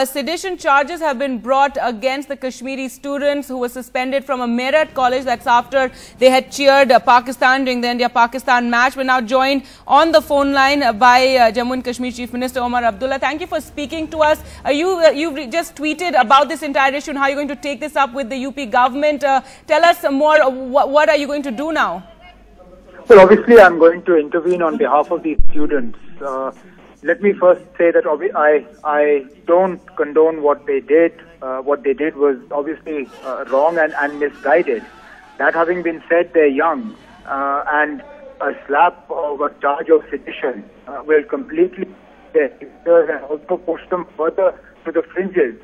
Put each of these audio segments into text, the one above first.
Sedition charges have been brought against the Kashmiri students who were suspended from a Meerut college. That's after they had cheered Pakistan during the India-Pakistan match. We're now joined on the phone line by Jammu and Kashmir Chief Minister Omar Abdullah. Thank you for speaking to us. You've just tweeted about this entire issue and how you're going to take this up with the UP government. Tell us more. What are you going to do now? Well, obviously, I'm going to intervene on behalf of these students. Let me first say that I don't condone what they did. What they did was obviously wrong and misguided. That having been said, they're young, and a slap or a charge of sedition will completely their futures and also push them further to the fringes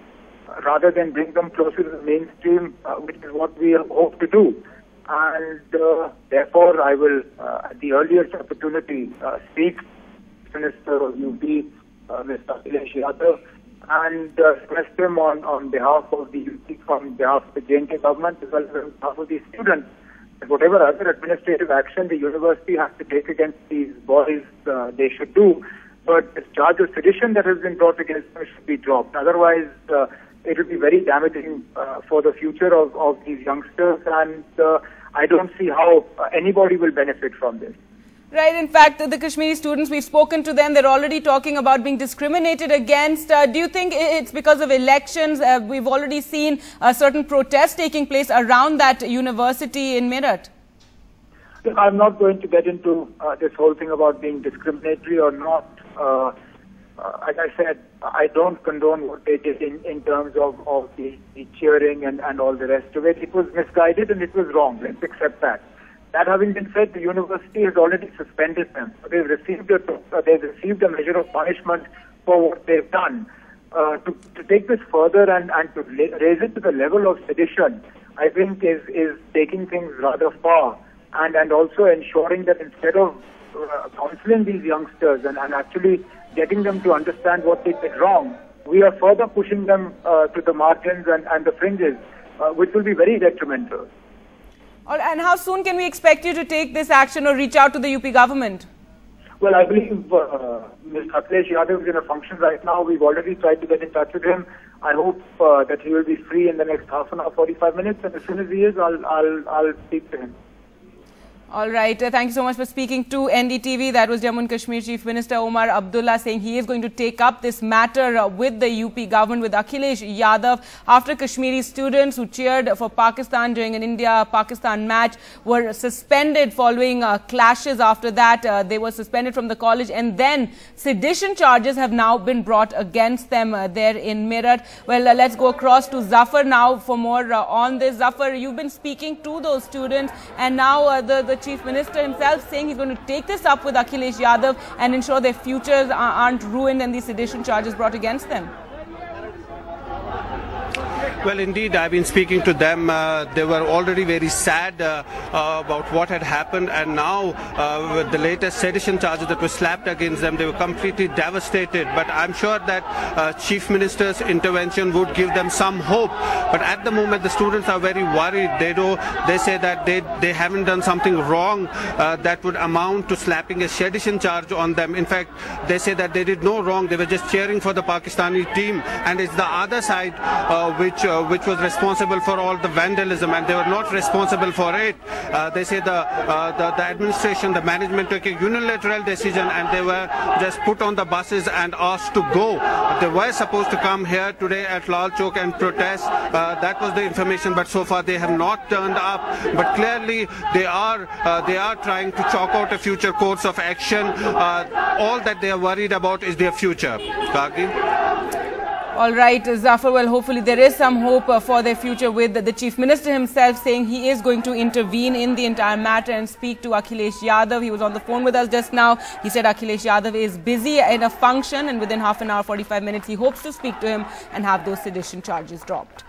rather than bring them closer to the mainstream, which is what we hope to do. And therefore, I will, at the earliest opportunity, speak Minister of UP, Mr. Akhilesh Yadav, and express him on behalf of the UP, on behalf of the J&K government, as well as on behalf of the students. And whatever other administrative action the university has to take against these boys, they should do. But this charge of sedition that has been brought against them should be dropped. Otherwise, it will be very damaging for the future of these youngsters, and I don't see how anybody will benefit from this. Right. In fact, the Kashmiri students, we've spoken to them. They're already talking about being discriminated against. Do you think it's because of elections? We've already seen certain protests taking place around that university in Meerut. I'm not going to get into this whole thing about being discriminatory or not. As I said, I don't condone what they did in terms of the cheering and all the rest of it. It was misguided and it was wrong. Let's accept that. That having been said, the university has already suspended them. They've received a measure of punishment for what they've done. To take this further and to raise it to the level of sedition, I think is taking things rather far, and also ensuring that instead of counseling these youngsters and actually getting them to understand what they did wrong, we are further pushing them to the margins and the fringes, which will be very detrimental. And how soon can we expect you to take this action or reach out to the UP government? Well, I believe Mr. Akhilesh Yadav is in a function right now. We've already tried to get in touch with him. I hope that he will be free in the next half an hour, 45 minutes, and as soon as he is, I'll speak to him. All right. Thank you so much for speaking to NDTV. That was Jammu and Kashmir Chief Minister Omar Abdullah saying he is going to take up this matter with the UP government, with Akhilesh Yadav, after Kashmiri students who cheered for Pakistan during an India-Pakistan match were suspended following clashes after that. They were suspended from the college, and then sedition charges have now been brought against them there in Meerut. Well, let's go across to Zafar now for more on this. Zafar, you've been speaking to those students, and now the Chief Minister himself saying he's going to take this up with Akhilesh Yadav and ensure their futures aren't ruined and these sedition charges brought against them. Well, indeed, I've been speaking to them. They were already very sad about what had happened, and now with the latest sedition charges that were slapped against them, they were completely devastated. But I'm sure that Chief Minister's intervention would give them some hope. But at the moment, the students are very worried. They say that they haven't done something wrong that would amount to slapping a sedition charge on them. In fact, they say that they did no wrong. They were just cheering for the Pakistani team, and it's the other side which was responsible for all the vandalism, and they were not responsible for it. They say the administration, the management took a unilateral decision, and they were just put on the buses and asked to go. They were supposed to come here today at Lal Chowk and protest. That was the information, but so far they have not turned up. But clearly they are trying to chalk out a future course of action. All that they are worried about is their future. Kagi? All right, Zafar, well, hopefully there is some hope for their future, with the Chief Minister himself saying he is going to intervene in the entire matter and speak to Akhilesh Yadav. He was on the phone with us just now. He said Akhilesh Yadav is busy in a function, and within half an hour, 45 minutes, he hopes to speak to him and have those sedition charges dropped.